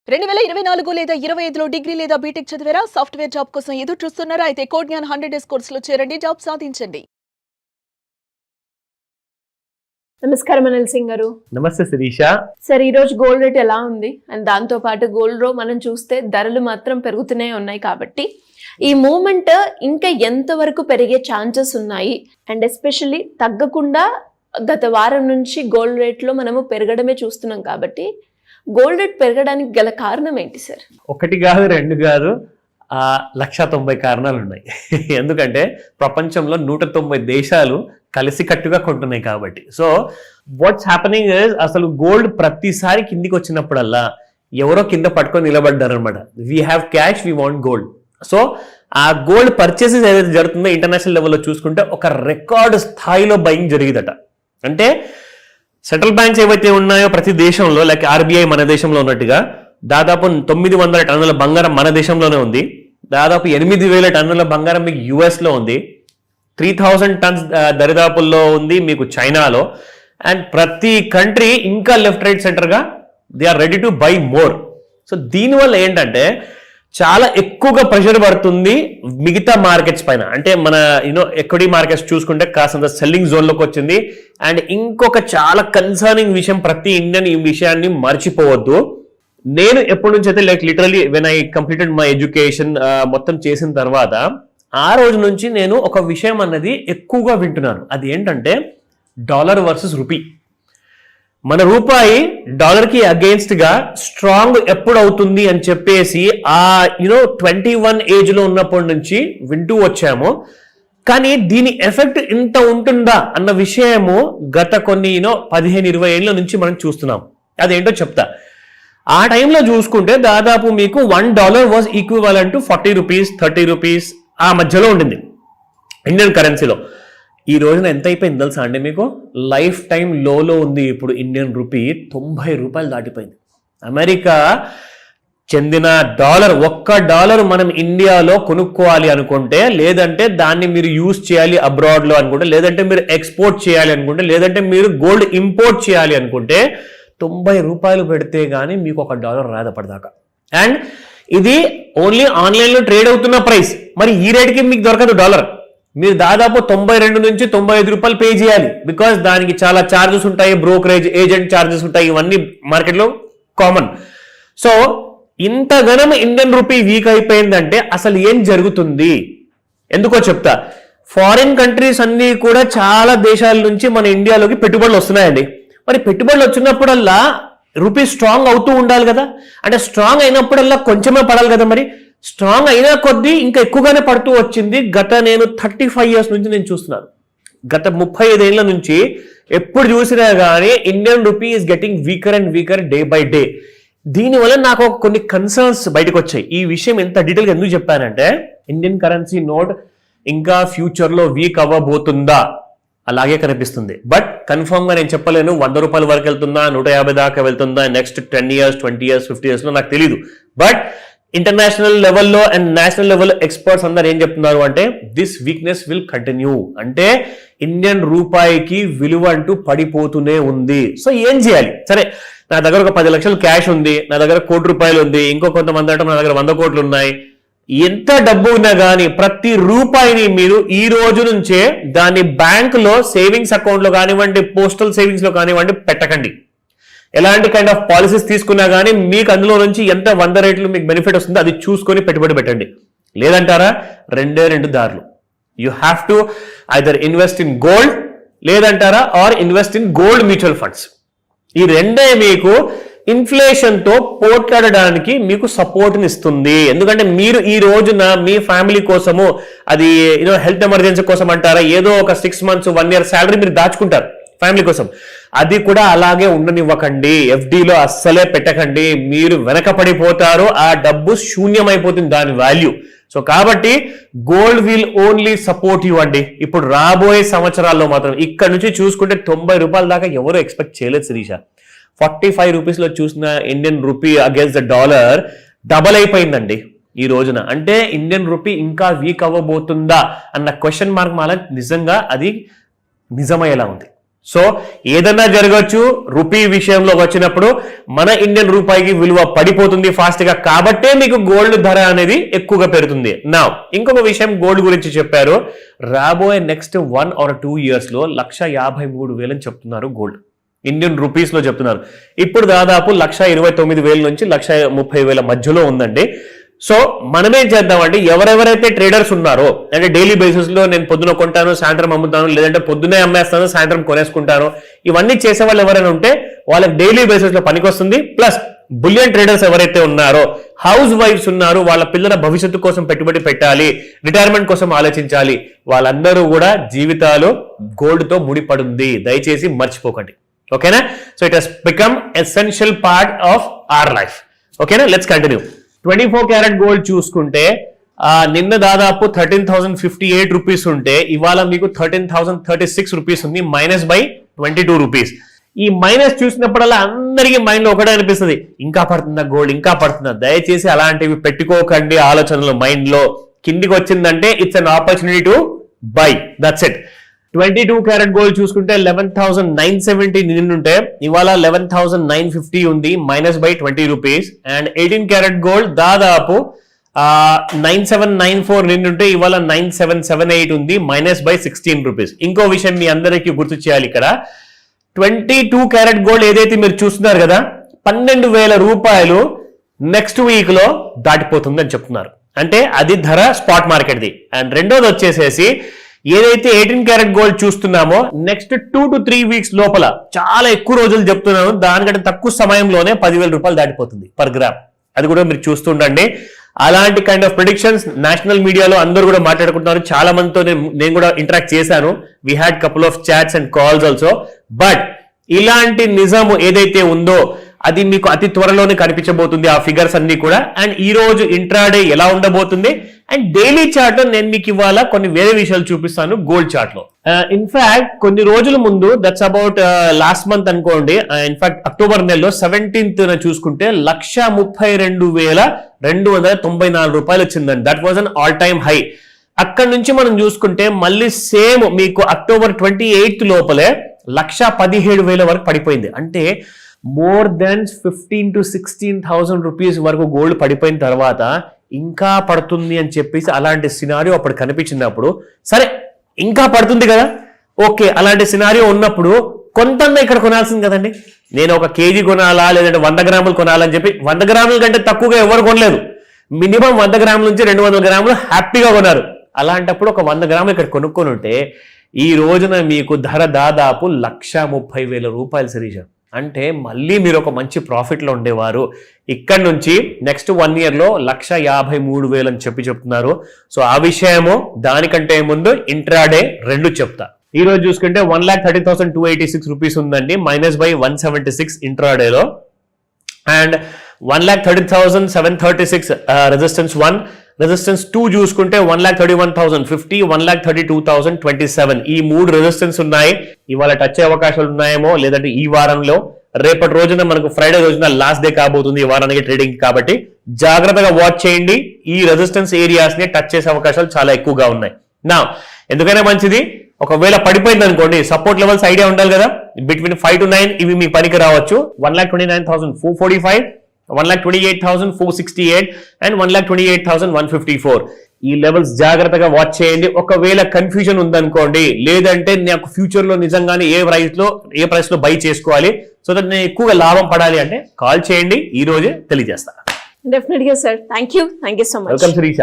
2024 లేదా 25లో డిగ్రీ లేదా బీటెక్ చదివారా? సాఫ్ట్వేర్ జాబ్ కోసం ఎదురు చూస్తున్నారా? అయితే కోడ్ జ్ఞాన్ 100 డేస్ కోర్సులో చేరండి, జాబ్ సాధించండి. నమస్కారం అనిల్ సింగ్ గారు. నమస్తే శిరీష. సార్, ఈ రోజు గోల్డ్ రేట్ ఎలా ఉంది? అండ్ దాంతో పాటు గోల్డ్ లో మనం చూస్తే ధరలు మాత్రం పెరుగుతూనే ఉన్నాయి కాబట్టి ఈ మూమెంట్ ఇంకా ఎంత వరకు పెరిగే ఛాన్సెస్ ఉన్నాయి? అండ్ ఎస్పెషల్లీ తగ్గకుండా గత వారం నుంచి గోల్డ్ రేట్ లో మనము పెరగడమే చూస్తున్నాం కాబట్టి గోల్డ్ రేట్ పెరగడానికి గల కారణం ఏంటి సార్? ఒకటి కాదు, రెండు కాదు, 190 కారణాలు ఉన్నాయి. ఎందుకంటే ప్రపంచంలో 190 దేశాలు కలిసికట్టుగా కొంటున్నాయి కాబట్టి. సో వాట్స్ హ్యాపెనింగ్ ఇస్, అసలు గోల్డ్ ప్రతిసారి కిందికి వచ్చినప్పుడల్లా ఎవరో కింద పట్టుకొని నిలబడ్డారు అనమాట. We have cash, we want gold. So ఆ గోల్డ్ పర్చేసెస్ ఏదైతే జరుగుతుందో ఇంటర్నేషనల్ లెవెల్లో చూసుకుంటే ఒక రికార్డ్ స్థాయిలో బయింగ్ జరిగిందట. అంటే సెంట్రల్ బ్యాంక్స్ ఏవైతే ఉన్నాయో ప్రతి దేశంలో, లైక్ ఆర్బీఐ మన దేశంలో ఉన్నట్టుగా దాదాపు 900 టన్నుల బంగారం మన దేశంలోనే ఉంది. దాదాపు 8,000 టన్నుల బంగారం మీకు యుఎస్లో ఉంది. 3,000 టన్స్ దరిదాపుల్లో ఉంది మీకు చైనాలో. అండ్ ప్రతి కంట్రీ ఇంకా లెఫ్ట్ రైట్ సెంటర్గా they are ready to buy more. So దీనివల్ల ఏంటంటే చాలా ఎక్కువగా ప్రెషర్ పడుతుంది మిగతా మార్కెట్స్ పైన. అంటే మన ఎక్విటీ మార్కెట్స్ చూసుకుంటే కాస్తంత సెల్లింగ్ జోన్లోకి వచ్చింది. అండ్ ఇంకొక చాలా కన్సర్నింగ్ విషయం, ప్రతి ఇండియన్ ఈ విషయాన్ని మర్చిపోవద్దు. నేను ఎప్పటి నుంచి అయితే like literally when I completed my education మొత్తం చేసిన తర్వాత ఆ రోజు నుంచి నేను ఒక విషయం అన్నది ఎక్కువగా వింటున్నాను. అది ఏంటంటే డాలర్ వర్సెస్ రూపీ. మన రూపాయి డాలర్కి అగేన్స్ట్ గా స్ట్రాంగ్ ఎప్పుడు అవుతుంది అని చెప్పేసి 21 ఏజ్లో ఉన్నప్పటి నుంచి వింటూ వచ్చాము. కానీ దీని ఎఫెక్ట్ ఇంత ఉంటుందా అన్న విషయము గత కొన్ని 15-20 ఏళ్ళ నుంచి మనం చూస్తున్నాం. అదేంటో చెప్తా. ఆ టైంలో చూసుకుంటే దాదాపు మీకు $1 was equivalent to 40 rupees, 30 rupees ఆ మధ్యలో ఉండింది ఇండియన్ కరెన్సీలో. ఈ రోజున ఎంత అయిపోయింది తెలుసా అండి మీకు? లైఫ్ టైం లోలో ఉంది ఇప్పుడు ఇండియన్ రూపీ. 90 రూపాయలు దాటిపోయింది. అమెరికా చెందిన డాలర్, $1 మనం ఇండియాలో కొనుక్కోవాలి అనుకుంటే, లేదంటే దాన్ని మీరు యూజ్ చేయాలి అబ్రాడ్లో అనుకుంటే, లేదంటే మీరు ఎక్స్పోర్ట్ చేయాలి అనుకుంటే, లేదంటే మీరు గోల్డ్ ఇంపోర్ట్ చేయాలి అనుకుంటే 90 రూపాయలు పెడితే కానీ మీకు $1 రాదు అప్పటిదాకా. అండ్ ఇది ఓన్లీ ఆన్లైన్లో ట్రేడ్ అవుతున్న ప్రైస్. మరి ఈ రేట్కి మీకు దొరకదు డాలర్. మీరు దాదాపు 92 నుంచి 95 రూపాయలు పే చేయాలి. బికాస్ దానికి చాలా ఛార్జెస్ ఉంటాయి, బ్రోకరేజ్ ఏజెంట్ ఛార్జెస్ ఉంటాయి, ఇవన్నీ మార్కెట్లో కామన్. సో ఇంతగానం ఇండియన్ రూపీ వీక్ అయిపోయిందంటే అసలు ఏం జరుగుతుంది ఎందుకో చెప్తా. ఫారిన్ కంట్రీస్ అన్ని కూడా చాలా దేశాల నుంచి మన ఇండియాలోకి పెట్టుబడులు వస్తున్నాయండి. మరి పెట్టుబడులు వచ్చినప్పుడల్లా రూపీ స్ట్రాంగ్ అవుతూ ఉండాలి కదా. అంటే స్ట్రాంగ్ అయినప్పుడల్లా కొంచెమే పడాలి కదా. మరి స్ట్రాంగ్ అయినా కొద్దీ ఇంకా ఎక్కువగానే పడుతూ వచ్చింది. నేను 35 ఇయర్స్ నుంచి నేను చూస్తున్నాను. గత 35 ఏళ్ల నుంచి ఎప్పుడు చూసినా కానీ Indian rupee is getting weaker and weaker day by day. దీనివల్ల నాకు కొన్ని కన్సర్న్స్ బయటకు వచ్చాయి. ఈ విషయం ఎంత డీటెయిల్గా ఎందుకు చెప్పానంటే, ఇండియన్ కరెన్సీ నోట్ ఇంకా ఫ్యూచర్లో వీక్ అవ్వబోతుందా? అలాగే కనిపిస్తుంది. బట్ కన్ఫర్మ్ గా నేను చెప్పలేను 100 రూపాయల వరకు వెళ్తుందా, 150 దాకా వెళ్తుందా, నెక్స్ట్ 10 ఇయర్స్, 20 ఇయర్స్, 50 ఇయర్స్ లో నాకు తెలియదు. బట్ ఇంటర్నేషనల్ లెవెల్లో అండ్ నేషనల్ లెవెల్లో ఎక్స్పర్ట్స్ అందరు ఏం చెప్తున్నారు అంటే దిస్ వీక్నెస్ విల్ కంటిన్యూ. అంటే ఇండియన్ రూపాయికి విలువ అంటూ పడిపోతూనే ఉంది. సో ఏం చేయాలి? సరే, నా దగ్గర ఒక 10 లక్షలు క్యాష్ ఉంది, నా దగ్గర ₹1,00,00,000 ఉంది, ఇంకో కొంతమంది అంటే నా దగ్గర 100 కోట్లు ఉన్నాయి. ఎంత డబ్బు ఉన్నా కానీ ప్రతి రూపాయిని మీరు ఈ రోజు నుంచే దాన్ని బ్యాంకులో సేవింగ్స్ అకౌంట్ లో కానివ్వండి, పోస్టల్ సేవింగ్స్ లో కానివ్వండి పెట్టకండి. ఎలాంటి కైండ్ ఆఫ్ పాలసీస్ తీసుకున్నా కానీ మీకు అందులో నుంచి ఎంత 100 రేట్లు మీకు బెనిఫిట్ వస్తుందో అది చూసుకొని పెట్టుబడి పెట్టండి. లేదంటారా, రెండు దారులు. You have to either invest in gold, లేదంటారా or invest in gold mutual funds. ఈ రెండే మీకు ఇన్ఫ్లేషన్ తో పోట్లాడడానికి మీకు సపోర్ట్ ఇస్తుంది. ఎందుకంటే మీరు ఈ రోజున మీ ఫ్యామిలీ కోసము, అది హెల్త్ ఎమర్జెన్సీ కోసం అంటారా, ఏదో ఒక 6 months 1 year శాలరీ మీరు దాచుకుంటారు ఫ్యామిలీ కోసం. అది కూడా అలాగే ఉండనివ్వకండి. ఎఫ్డీలో అస్సలే పెట్టకండి. మీరు వెనకపడిపోతారు, ఆ డబ్బు శూన్యమైపోతుంది దాని వాల్యూ. సో కాబట్టి gold will only support you అండి. ఇప్పుడు రాబోయే సంవత్సరాల్లో మాత్రం ఇక్కడ నుంచి చూసుకుంటే 90 రూపాయల దాకా ఎవరు ఎక్స్పెక్ట్ చేయలేదు శిరీష. 45 రూపీస్ లో చూసిన Indian rupee against the dollar double అయిపోయిందండి ఈ రోజున. అంటే ఇండియన్ రూపీ ఇంకా వీక్ అవ్వబోతుందా అన్న క్వశ్చన్ మార్క్ మాల నిజంగా అది నిజమయ్యేలా ఉంది. సో ఏదన్నా జరగచ్చు, రూపీ విషయంలో వచ్చినప్పుడు మన ఇండియన్ రూపాయికి విలువ పడిపోతుంది ఫాస్ట్ గా, కాబట్టే మీకు గోల్డ్ ధర అనేది ఎక్కువగా పెరుగుతుంది. నా ఇంకొక విషయం గోల్డ్ గురించి చెప్పారు, రాబోయే నెక్స్ట్ 1 or 2 years లో 1,53,000 అని చెప్తున్నారు గోల్డ్, ఇండియన్ రూపీస్ లో చెప్తున్నారు. ఇప్పుడు దాదాపు 1,29,000 నుంచి 1,30,000 మధ్యలో ఉందండి. సో మనమేం చేద్దామంటే ఎవరెవరైతే ట్రేడర్స్ ఉన్నారో, అంటే డైలీ బేసిస్ లో నేను పొద్దున కొంటాను సాయంత్రం అమ్ముతాను, లేదంటే పొద్దునే అమ్మేస్తాను సాయంత్రం కొనేసుకుంటాను, ఇవన్నీ చేసే వాళ్ళు ఎవరైనా ఉంటే వాళ్ళకి డైలీ బేసిస్ లో పనికొస్తుంది. ప్లస్ బులియన్ ట్రేడర్స్ ఎవరైతే ఉన్నారో, హౌస్ వైఫ్స్ ఉన్నారు, వాళ్ళ పిల్లల భవిష్యత్తు కోసం పెట్టుబడి పెట్టాలి, రిటైర్మెంట్ కోసం ఆలోచించాలి, వాళ్ళందరూ కూడా జీవితాలు గోల్డ్ తో ముడిపడుంది, దయచేసి మర్చిపోకండి. ఓకేనా? So it has become essential part of our life. ఓకేనా? Let's continue. 24 క్యారెట్ గోల్డ్ చూసుకుంటే నిన్న దాదాపు 13,058 రూపీస్ ఉంటే ఇవాళ మీకు 13,036 రూపీస్ ఉంది, మైనస్ బై 22 రూపీస్. ఈ మైనస్ చూసినప్పుడల్లా అందరికీ మైండ్ లో ఒకటే అనిపిస్తుంది, ఇంకా పడుతుందా గోల్డ్, ఇంకా పడుతుందా. దయచేసి అలాంటివి పెట్టుకోకండి ఆలోచనలు మైండ్ లో. కిందికి వచ్చిందంటే it's an opportunity to buy, that's it. 22 carrot gold చూసుకుంటే 11,970 నిన్నుంటే ఇవాళ 11,950 ఉంది, minus by 20 rupees. And 18 carat gold దాదాపు 9,794 నిన్నుంటే ఇవాళ 9,778 ఉంది, మైనస్ బై 16 రూపీస్. ఇంకో విషయం మీ అందరికీ గుర్తు చేయాలి, ఇక్కడ 22 క్యారెట్ గోల్డ్ ఏదైతే మీరు చూస్తున్నారు కదా, 12,000 రూపాయలు నెక్స్ట్ వీక్ లో దాటిపోతుంది అని చెప్తున్నారు. అంటే అది ధర స్పాట్ మార్కెట్ది. అండ్ రెండోది వచ్చేసేసి ఏదైతే 18 క్యారెట్ గోల్డ్ చూస్తున్నామో నెక్స్ట్ 2 to 3 వీక్స్ లోపల, చాలా ఎక్కువ రోజులు చెప్తున్నాను, దానికంటే తక్కువ సమయంలోనే 10,000 రూపాయలు దాటిపోతుంది పర్ గ్రామ్. అది కూడా మీరు చూస్తుండండి. అలాంటి కైండ్ ఆఫ్ ప్రిడిక్షన్స్ నేషనల్ మీడియాలో అందరూ కూడా మాట్లాడుకుంటున్నారు. చాలా మందితో నేను కూడా ఇంటరాక్ట్ చేశాను. We had couple of charts and calls also. But ఇలాంటి నిజము ఏదైతే ఉందో అది మీకు అతి త్వరలోనే కనిపించబోతుంది, ఆ ఫిగర్స్ అన్ని కూడా. అండ్ ఈ రోజు ఇంట్రాడే ఎలా ఉండబోతుంది, అండ్ డైలీ చార్ట్ లో నేను మీకు ఇవాళ కొన్ని వేరే విషయాలు చూపిస్తాను గోల్డ్ చార్ట్ లో. ఇన్ఫాక్ట్ కొన్ని రోజుల ముందు, దట్స్ అబౌట్ లాస్ట్ మంత్ అనుకోండి, ఇన్ఫాక్ట్ అక్టోబర్ నెలలో 17th చూసుకుంటే 132,294 రూపాయలు వచ్చిందండి. That was an all time high. అక్కడి నుంచి మనం చూసుకుంటే మళ్ళీ సేమ్ మీకు అక్టోబర్ 28th లోపలే 117,000 వరకు పడిపోయింది. అంటే మోర్ దెన్ 15,000 to 16,000 రూపీస్ వరకు గోల్డ్ పడిపోయిన తర్వాత ఇంకా పడుతుంది అని చెప్పేసి అలాంటి సినారియో అప్పుడు కనిపించినప్పుడు, సరే ఇంకా పడుతుంది కదా, ఓకే అలాంటి సినారియో ఉన్నప్పుడు కొంత ఇక్కడ కొనాల్సింది కదండి. నేను 1 కేజీ కొనాలా లేదంటే 100 గ్రాములు కొనాలని చెప్పి 100 గ్రాముల కంటే తక్కువగా ఎవరు కొనలేదు. మినిమం 100 గ్రాముల నుంచి 200 గ్రాములు హ్యాపీగా కొన్నారు. అలాంటప్పుడు ఒక 100 గ్రాములు ఇక్కడ కొనుక్కొని ఉంటే ఈ రోజున మీకు ధర దాదాపు 130,000 రూపాయలు శిరీష. అంటే మళ్ళీ మీరు ఒక మంచి ప్రాఫిట్ లో ఉండేవారు. ఇక్కడ నుంచి నెక్స్ట్ 1 year లో 153,000 అని చెప్తున్నారు. సో ఆ విషయము దానికంటే ముందు ఇంట్రాడే రెండు చెప్తా. ఈ రోజు చూసుకుంటే 1,30,286 రూపీస్ ఉందండి, మైనస్ బై 176 ఇంట్రాడేలో. అండ్ 1,30,736 రెసిస్టెన్స్ 1, రెసిస్టెన్స్ 2 చూసుకుంటే 1,31,050, 1,32,027. ఈ 3 రెసిస్టెన్స్ ఉన్నాయి. ఇవాళ టచ్ అయ్యే అవకాశాలు ఉన్నాయేమో, లేదంటే ఈ వారంలో. రేపటి రోజున మనకు ఫ్రైడే రోజున లాస్ట్ డే కాబోతుంది ఈ వారానికి ట్రేడింగ్, కాబట్టి జాగ్రత్తగా వాచ్ చేయండి. ఈ రెసిస్టెన్స్ ఏరియాస్ ని టచ్ చేసే అవకాశాలు చాలా ఎక్కువగా ఉన్నాయి. నా ఎందుకైనా మంచిది, ఒకవేళ పడిపోయింది అనుకోండి, సపోర్ట్ లెవెల్స్ ఐడియా ఉండాలి కదా, బిట్వీన్ 5 to 9 ఇవి మీ పనికి రావచ్చు. 1,29,445, 1,28,468 అండ్ 1,28,154. ఈ లెవెల్స్ జాగ్రత్తగా వాచ్ చేయండి. ఒకవేళ కన్ఫ్యూజన్ ఉందనుకోండి, లేదంటే నాకు ఫ్యూచర్ లో నిజంగానే ఏ ప్రైస్ లో బై చేసుకోవాలి, సో దట్ నేను ఎక్కువగా లాభం పడాలి అంటే కాల్ చేయండి, ఈ రోజే తెలియజేస్తా. డెఫినెట్ గా sir. Thank you so much. Welcome Sirisha.